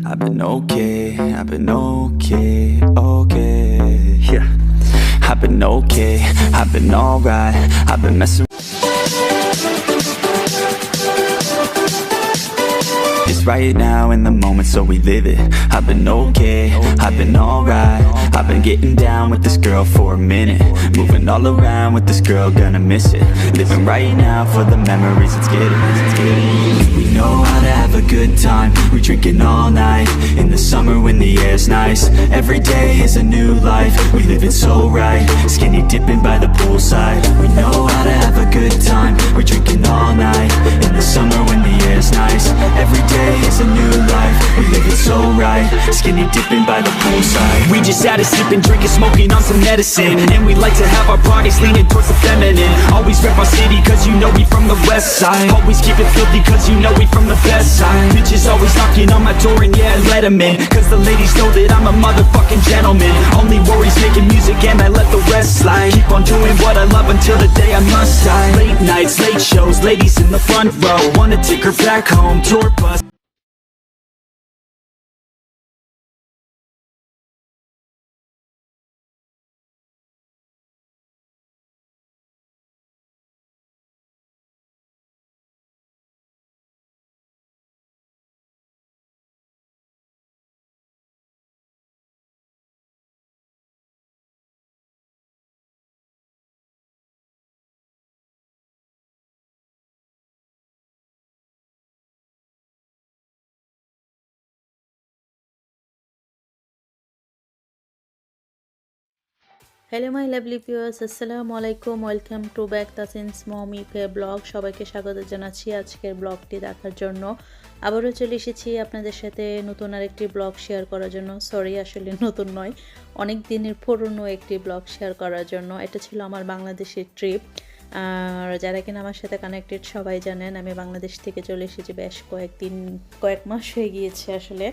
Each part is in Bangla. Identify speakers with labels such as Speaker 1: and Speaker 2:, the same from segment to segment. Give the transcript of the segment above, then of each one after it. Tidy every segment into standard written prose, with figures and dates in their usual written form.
Speaker 1: I've been okay, okay, yeah. I've been okay, I've been alright, I've been messing just right now in the moment, so we live it. I've been okay, I've been alright. I've been getting down with this girl for a minute, moving all around with this girl, gonna miss it. Living right now for the memories, it's getting. We know how to have a good time. We drinking all night in the summer when the air's nice. Every day is a new life. We live it so right. Skinny dipping by the poolside. We know how to have a good time. We're drinking all night in the summer when the air's nice. Every day is a new life. We live it so right. Skinny dipping by the poolside.
Speaker 2: We just had a sipping, drinking, smoking on some medicine. And we like to have our parties leaning towards the feminine. Always rep our city cause you know we from the west side. Always keep it filthy cause you know we from the best side. Bitches always knocking on my door and yeah, let them in. Cause the ladies know that I'm a motherfucking gentleman. Only worries making music and I let the rest slide. Keep on doing what I love until the day I must die. Late nights, late shows, ladies in the front row. Wanna take her back home, tour bus.
Speaker 3: Hello my lovely viewers, আসসালামু আলাইকুম। Welcome to back Tasin's mommy পে ব্লগ। সবাইকে স্বাগত জানাচ্ছি আজকের ব্লগটি দেখার জন্য। আবারও চলে এসেছি আপনাদের সাথে নতুন আরেকটি ব্লগ শেয়ার করার জন্য। সরি, আসলে নতুন নয়, অনেক দিনের পুরনো একটি ব্লগ শেয়ার করার জন্য। এটা ছিল আমার বাংলাদেশের ট্রিপ। আর যারা কিনা আমার সাথে কানেক্টেড সবাই জানেন আমি বাংলাদেশ থেকে চলে এসেছি বেশ কয়েক মাস হয়ে গিয়েছে আসলে,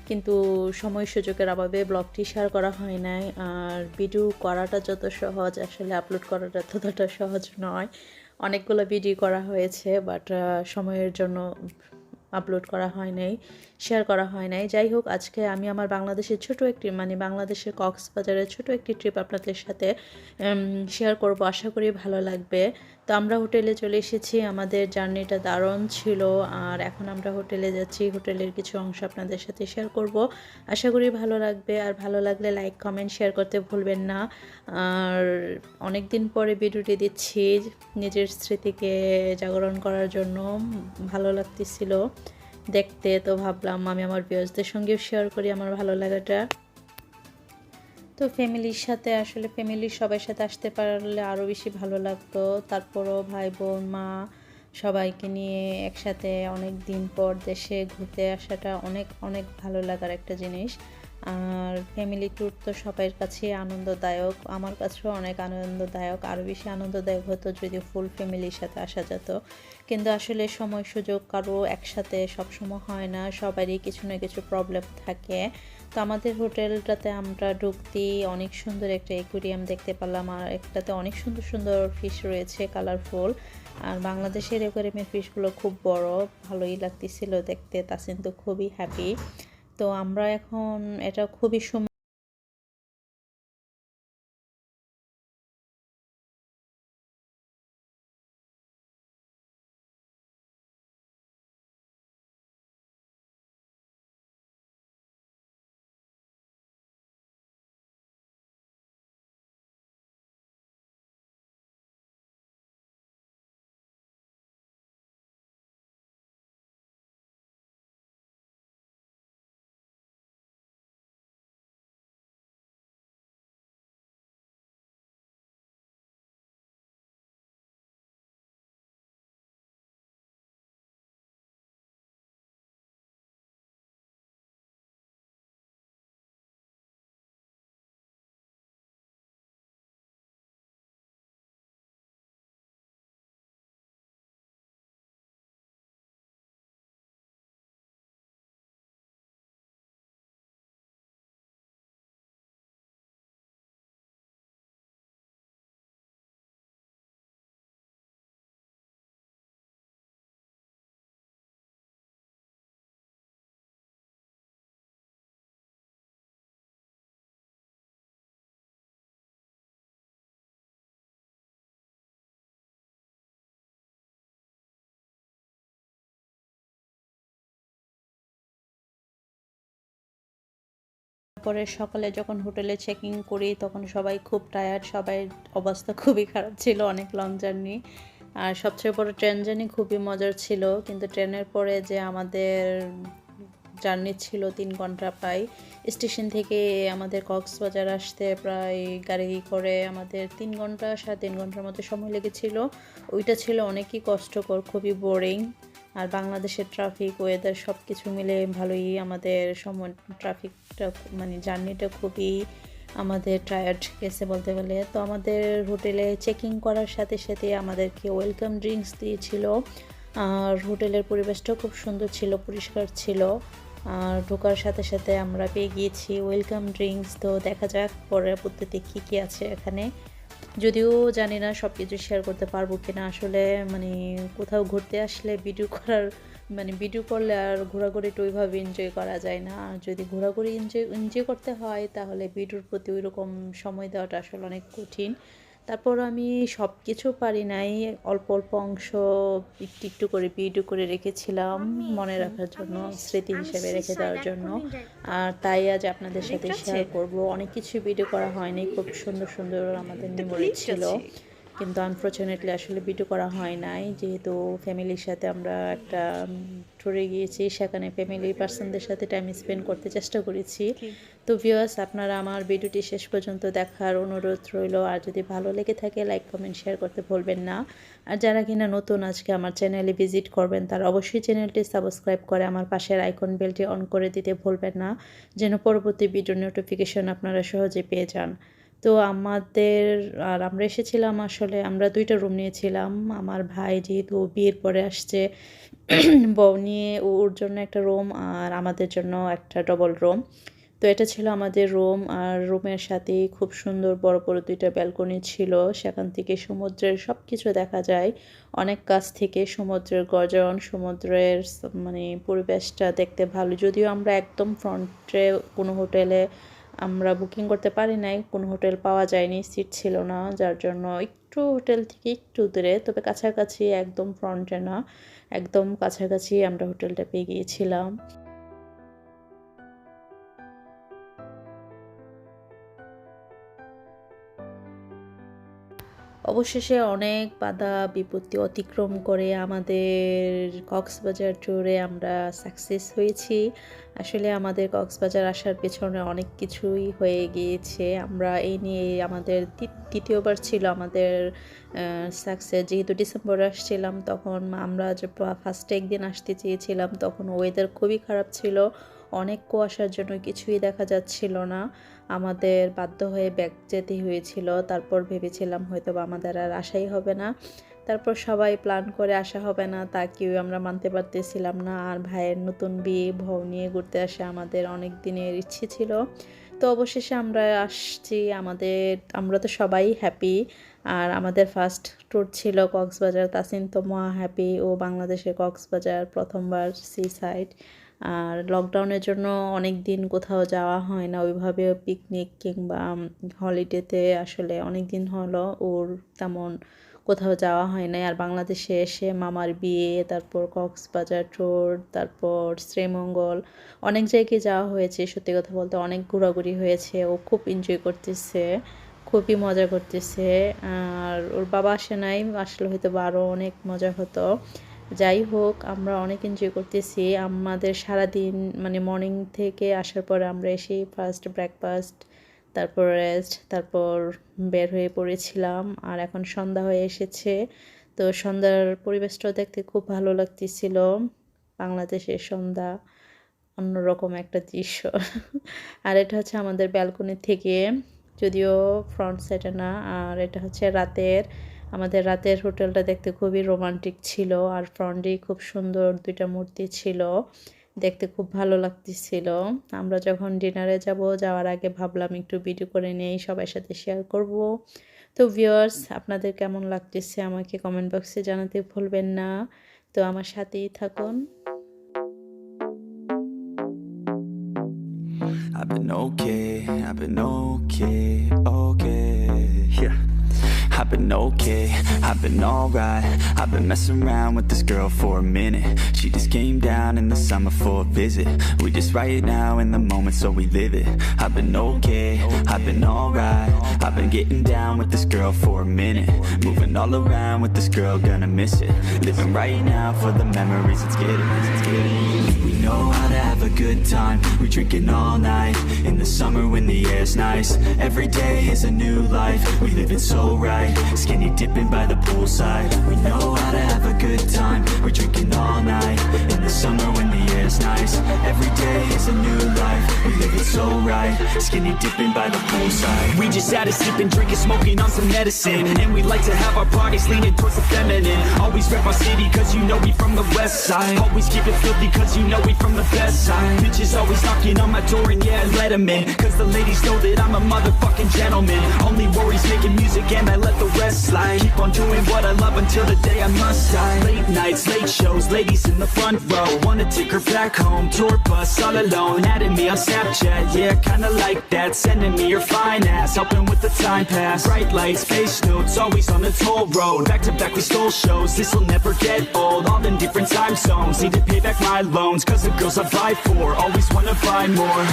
Speaker 3: কিন্তু সময় সুযোগের অভাবে ব্লগটি শেয়ার করা হয় নাই। আর ভিডিও করাটা যত সহজ, আসলে আপলোড করাটা ততটা সহজ নয়। অনেকগুলো ভিডিও করা হয়েছে, বাট সময়ের জন্য আপলোড করা হয় নাই, শেয়ার করা হয় নাই। যাই হোক, আজকে আমি আমার বাংলাদেশের বাংলাদেশের কক্সবাজারের ছোট একটি ট্রিপ আপনাদের সাথে শেয়ার করব। আশা করি ভালো লাগবে। তো আমরা হোটেলে চলে এসেছি, আমাদের জার্নিটা দারুণ ছিল। আর এখন আমরা হোটেলে যাচ্ছি, হোটেলের কিছু অংশ আপনাদের সাথে শেয়ার করব। আশা করি ভালো লাগবে। আর ভালো লাগলে লাইক কমেন্ট শেয়ার করতে ভুলবেন না। আর অনেক দিন পরে ভিডিওটি দিচ্ছি নিজের স্মৃতিকে জাগরণ করার জন্য, ভালো লাগতেছিল দেখতে। তো ভাবলাম আমি আমার ভিউয়ার্সদের সঙ্গেও শেয়ার করি আমার ভালো লাগাটা। তো ফ্যামিলির সবার সাথে আসতে পারলে আরও বেশি ভালো লাগতো। তারপরও ভাই বোন মা সবাইকে নিয়ে একসাথে অনেক দিন পর দেশে ঘুরতে আসাটা অনেক অনেক ভালো লাগার একটা জিনিস। আর ফ্যামিলি ট্যুর তো সবার কাছে আনন্দদায়ক, আমার কাছেও অনেক আনন্দদায়ক। আরও বেশি আনন্দদায়ক হতো যদি ফুল ফ্যামিলির সাথে আসা যেত, কিন্তু আসলে সময় সুযোগ কারো একসাথে সবসময় হয় না, সবারই কিছু না কিছু প্রবলেম থাকে। তো আমাদের হোটেলটাতে আমরা ঢুকতেই অনেক সুন্দর একটা অ্যাকুয়ারিয়াম দেখতে পেলাম। আর একটাতে অনেক সুন্দর সুন্দর ফিশ রয়েছে, কালারফুল। আর বাংলাদেশের অ্যাকুয়ারিয়ামের ফিশগুলো খুব বড়, ভালোই লাগতেছিল দেখতে। তাসিন তো খুবই হ্যাপি। তো আমরা এখন এটা খুবই তারপরে সকালে যখন হোটেলে চেকিং করি তখন সবাই খুব টায়ার্ড, সবাই অবস্থা খুবই খারাপ ছিল, অনেক লং জার্নি। আর সবচেয়ে বড় ট্রেন জার্নি খুবই মজার ছিল, কিন্তু ট্রেনের পরে যে আমাদের জার্নি ছিল 3 ঘন্টা প্রায়। স্টেশন থেকে আমাদের কক্সবাজার আসতে প্রায় গাড়ি করে আমাদের 3 ঘন্টা 3.5 ঘন্টার মতো সময় লেগেছিল। ওইটা ছিল অনেকই কষ্টকর, খুবই বোরিং। আর বাংলাদেশের ট্রাফিক, ওয়েদার সব কিছু মিলে ভালোই আমাদের সময় ট্রাফিকটা মানে জার্নিটা খুবই আমাদের টায়ার্ড গেছে বলতে গেলে। তো আমাদের হোটেলে চেকিং করার সাথে সাথে আমাদেরকে ওয়েলকাম ড্রিঙ্কস দিয়েছিল। আর হোটেলের পরিবেশটাও খুব সুন্দর ছিল, পরিষ্কার ছিল। আর ঢোকার সাথে সাথে আমরা পেয়ে গিয়েছি ওয়েলকাম ড্রিঙ্কস। তো দেখা যাক পরবর্তীতে কী কী আছে এখানে, যদিও জানি না সব কিছু শেয়ার করতে পারবো কিনা। আসলে মানে কোথাও ঘুরতে আসলে ভিডিও করলে আর ঘোরাঘুরিটা ওইভাবে এনজয় করা যায় না। আর যদি ঘোরাঘুরি এনজয় করতে হয় তাহলে ভিডিওর প্রতি ওই রকম সময় দেওয়াটা আসলে অনেক কঠিন। তারপর আমি সব কিছু পারি নাই, অল্প অল্প অংশ একটু একটু করে ভিডিও করে রেখেছিলাম মনে রাখার জন্য, স্মৃতি হিসেবে রেখে দেওয়ার জন্য। আর তাই আজ আপনাদের সাথে শেয়ার করব। অনেক কিছু ভিডিও করা হয়নি, খুব সুন্দর সুন্দর আমাদের মেমোরি ছিল, কিন্তু আনফর্চুনেটলি আসলে ভিডিও করা হয় নাই, যেহেতু ফ্যামিলির সাথে আমরা একটা ট্যুরে গিয়েছি, সেখানে ফ্যামিলি পার্সনদের সাথে টাইম স্পেন্ড করতে চেষ্টা করেছি। তো ভিউয়ার্স, আপনারা আমার ভিডিওটি শেষ পর্যন্ত দেখার অনুরোধ রইল। আর যদি ভালো লেগে থাকে লাইক কমেন্ট শেয়ার করতে ভুলবেন না। আর যারা কিনা নতুন আজকে আমার চ্যানেলে ভিজিট করবেন তারা অবশ্যই চ্যানেলটি সাবস্ক্রাইব করে আমার পাশের আইকন বেলটি অন করে দিতে ভুলবেন না, যেন পরবর্তী ভিডিওর নোটিফিকেশন আপনারা সহজে পেয়ে যান। তো আমরা এসেছিলাম, আসলে আমরা 2টা রুম নিয়েছিলাম। আমার ভাই যেহেতু বিয়ের পরে আসছে, বউ নিয়ে ওর জন্য একটা রুম আর আমাদের জন্য একটা ডবল রুম। তো এটা ছিল আমাদের রুম। আর রুমের সাথে খুব সুন্দর বড় বড় 2টা ব্যালকনি ছিল, সেখান থেকে সমুদ্রের সব কিছু দেখা যায় অনেক কাছ থেকে। সমুদ্রের গর্জন, সমুদ্রের মানে পরিবেশটা দেখতে ভালো। যদিও আমরা একদম ফ্রন্টে কোনো হোটেলে আমরা বুকিং করতে পারি নাই, কোনো হোটেল পাওয়া যায়নি, সিট ছিল না, যার জন্য একটু হোটেল থেকে একটু দূরে, তবে কাছাকাছি, একদম ফ্রন্টে না, একদম কাছাকাছি আমরা হোটেলটা পেয়ে গিয়েছিলাম। অবশেষে অনেক বাধা বিপত্তি অতিক্রম করে আমাদের কক্সবাজার ট্যুরে আমরা সাকসেস হয়েছি। আসলে আমাদের কক্সবাজার আসার পেছনে অনেক কিছুই হয়ে গিয়েছে। আমরা এই নিয়ে আমাদের তৃতীয়বার ছিল আমাদের সাকসেস। যেহেতু ডিসেম্বরে আসছিলাম, তখন আমরা যে ফার্স্টে একদিন আসতে চেয়েছিলাম তখন ওয়েদার খুবই খারাপ ছিল, অনেক কুয়াশার জন্য কিছুই দেখা যাচ্ছিল না। আমাদের বাধ্য হয়ে ব্যাক যেতে হয়েছিল। তারপর ভেবেছিলাম হয়তো আমাদের আর আসাই হবে না। তারপর সবাই প্ল্যান করে আসা হবে না তা কেউ আমরা মানতে পারতেছিলাম না। আর ভাইয়ের নতুন বিয়ে, বউ নিয়ে ঘুরতে আসা আমাদের অনেক দিনের ইচ্ছে ছিল। তো অবশেষে আমরা আসছি। আমরা তো সবাই হ্যাপি। আর আমাদের ফার্স্ট ট্যুর ছিল কক্সবাজার। তাসিন তো মহা হ্যাপি, ও বাংলাদেশে কক্সবাজার প্রথমবার সি সাইড। আর লকডাউনের জন্য অনেক দিন কোথাও যাওয়া হয় না ওইভাবে, পিকনিক কিংবা হলিডেতে আসলে অনেক দিন হলো ওর তেমন কোথাও যাওয়া হয় নাই। আর বাংলাদেশে এসে মামার বিয়ে, তারপর কক্সবাজার ট্যুর, তারপর শ্রীমঙ্গল, অনেক জায়গায় যাওয়া হয়েছে। সত্যি কথা বলতে অনেক ঘোরাঘুরি হয়েছে। ও খুব এনজয় করতেছে, খুবই মজা করতেছে। আর ওর বাবা আসে নাই, আসলে হয়তো আরও অনেক মজা হতো। যাই হোক, আমরা অনেক এনজয় করতেছি। আমাদের সারাদিন মানে মর্নিং থেকে আসার পরে আমরা এসে ফার্স্ট ব্রেকফাস্ট, তারপর রেস্ট, তারপর বের হয়ে পড়েছিলাম। আর এখন সন্ধ্যা হয়ে এসেছে। তো সন্ধ্যার পরিবেশটাও দেখতে খুব ভালো লাগতেছিল। বাংলাদেশের সন্ধ্যা অন্যরকম একটা দৃশ্য। আর এটা হচ্ছে আমাদের ব্যালকনি থেকে, যদিও ফ্রন্ট সাইডে না। আর এটা হচ্ছে আমাদের রাতের হোটেলটা দেখতে খুবই রোমান্টিক ছিল। আর ফ্রন্টে খুব সুন্দর 2টা মূর্তি ছিল, দেখতে খুব ভালো লাগতেছিল। আমরা যখন ডিনারে যাওয়ার আগে ভাবলাম একটু ভিডিও করে নেই, সবার সাথে শেয়ার করব। তো ভিউয়ার্স, আপনাদের কেমন লাগতেছে আমাকে কমেন্ট বক্সে জানাতে ভুলবেন না। তো আমার সাথেই থাকুন।
Speaker 1: I've been okay, okay, yeah. I've been okay, I've been alright. I've been messing around with this girl for a minute. She just came down in the summer for a visit. We just right now in the moment, so we live it. I've been okay, I've been alright. I've been getting down with this girl for a minute. Moving all around with this girl, gonna miss it. Living right now for the memories, it's getting. We know how to have a good time. We drinking all night in the summer when the air's nice. Every day is a new life. We live it so right. Skinny dipping by the poolside. We know how to have a good time. We're drinking all night in the summer when the air's nice. Every day is a new life. We live it so right. Skinny dipping by the poolside.
Speaker 2: We just had a sipping, drinking, smoking on some medicine. And we like to have our parties leaning towards the feminine. Always rep our city cause you know we from the west side. Always keep it filthy cause you know we from the best side. Bitches always knocking on my door and yeah, let them in. Cause the ladies know that I'm a motherfucking gentleman. Only worries making music and I let the rest slide. Keep on doing what I love until the day I must die. Late nights, late shows, ladies in the front row. Wanna take her back home, tour bus all alone. Adding me on Snapchat, yeah, kinda like that. Sending me your fine ass, helping with the time pass. Bright lights, face notes, always on the toll road. Back to back we stole shows, this'll never get old. All in different time zones, need to pay back my loans. Cause the girls I buy for, always wanna buy more.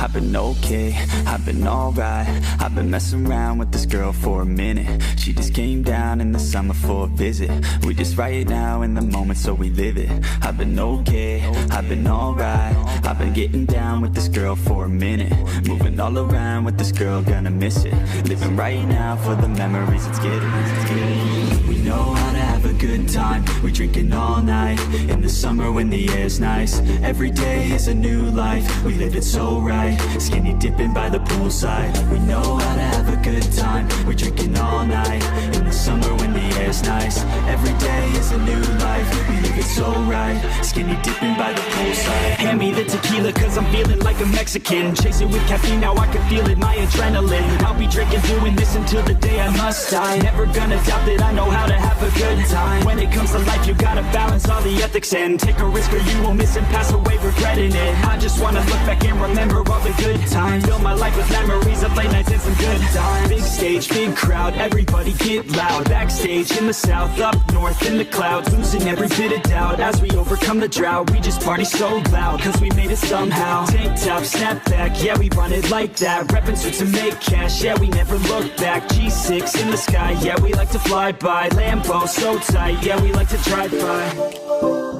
Speaker 1: I've been okay, I've been alright. I've been messing around with this girl for a minute. She just came down in the summer for a visit. We just right now in the moment, so we live it. I've been okay, I've been alright. I've been getting down with this girl for a minute. Moving all around with this girl, gonna miss it. Living right now for the memories, it's getting. We know how to have a good time. We're drinking all night in the summer when the air's nice. Every day is a new life. We live it so right. Skinny dipping by the poolside. We know how to have a good time. We're drinking all night in the summer when the air's nice. Every day is a new life. We live it so right. Skinny dipping by the poolside.
Speaker 2: Hand me the tequila cause I'm feeling like a Mexican. Chase it with caffeine, now I can feel it, my adrenaline. I'll be drinking, doing this until the day I must die. Never gonna doubt that I know how to have a good time. When it comes to life you gotta balance all the ethics and take a risk or you will miss and pass away regretting it. I just wanna look back and remember all the good times. Fill my life with memories of late nights and some good times. Big stage, big crowd, everybody get loud. Backstage in the south, up north in the clouds. Losing every bit of doubt as we overcome the drought. We just party so loud cause we made it somehow. Tank top, snap back, yeah we run it like that. Reppin' suits to make cash, yeah we never look back. G6 in the sky, yeah we like to fly by. Lambo so tight, yeah we like to drive by.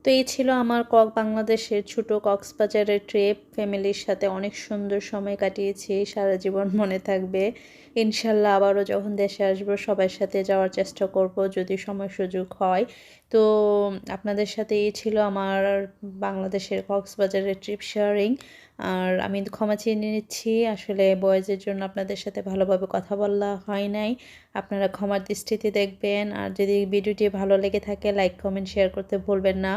Speaker 3: তো এই ছিল আমার বাংলাদেশের ছোট কক্সবাজারের ট্রিপ। ফ্যামিলির সাথে অনেক সুন্দর সময় কাটিয়েছি, সারা জীবন মনে থাকবে। ইনশাল্লাহ আবারও যখন দেশে আসবো সবার সাথে যাওয়ার চেষ্টা করব যদি সময় সুযোগ হয়। তো আপনাদের সাথে এই ছিল আমার বাংলাদেশের কক্সবাজারের ট্রিপ শেয়ারিং। আর আমি ক্ষমা চেয়ে নিচ্ছি, আসলে বয়েজের জন্য আপনাদের সাথে ভালোভাবে কথা বলা হয় নাই। আপনারা ক্ষমার দৃষ্টিতে দেখবেন। আর যদি ভিডিওটি ভালো লেগে থাকে লাইক কমেন্ট শেয়ার করতে ভুলবেন না।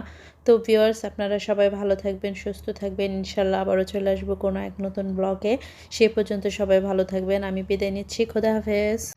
Speaker 3: তো ভিউয়ার্স, আপনারা সবাই ভালো থাকবেন, সুস্থ থাকবেন। ইনশাল্লাহ আবারও চলে আসবো কোনো এক নতুন ব্লগে। সে পর্যন্ত সবাই ভালো থাকবেন। আমি বিদায় নিচ্ছি। খোদা হাফেজ।